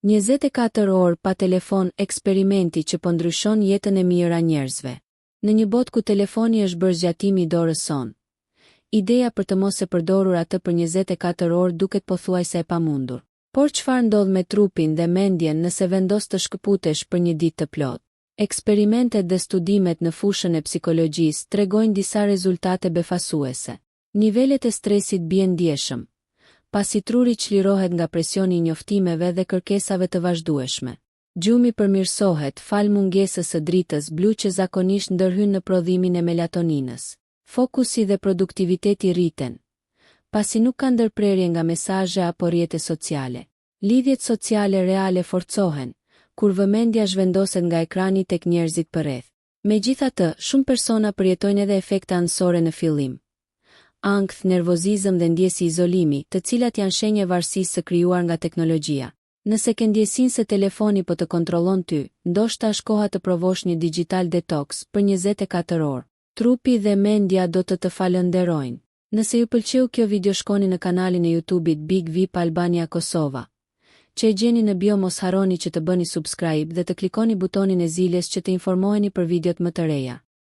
24 orë pa telefon, eksperimenti që po ndryshon jetën e mirë a njerëzve. Në një botë ku telefoni është bërë zgjatimi i dorës son, ideja për të mos e përdorur atë për 24 orë duket pothuajse e pamundur. Por çfarë ndodh me trupin dhe mendjen nëse vendos të shkëputesh për një ditë të plotë? Eksperimentet dhe studimet në fushën e psikologjisë tregojnë disa rezultate befasuese. Nivelet e stresit bien ndjeshëm, pasi truri çlirohet nga presioni i njoftimeve dhe kërkesave të vazhdueshme. Gjumi përmirësohet fal mungesës së dritës blu që zakonisht ndërhyn në prodhimin e melatoninës. Fokusi dhe produktiviteti rriten, pasi nuk ka ndërprerje nga mesazhe apo rrjete sociale. Lidhjet sociale reale forcohen, kur vëmendja zhvendoset nga ekrani tek njerëzit përreth. Megjithatë, shumë persona përjetojnë edhe efekte anësore në fillim. Ankth, nervozizëm dhe ndjesi izolimi, të cilat janë shenje varësisë së krijuar nga teknologjia. Nëse ke ndjesinë se telefoni po të kontrollon ty, ndoshta është koha të provosh një digital detox për 24 orë. Trupi dhe mendja do të falënderojnë. Nëse ju pëlqeu kjo video, shkoni në kanalin e YouTube-it Big VIP Albania Kosova, që e gjeni në bio. Mos harroni që të bëni subscribe dhe të klikoni butonin e ziljes që të informoheni për videot më të reja.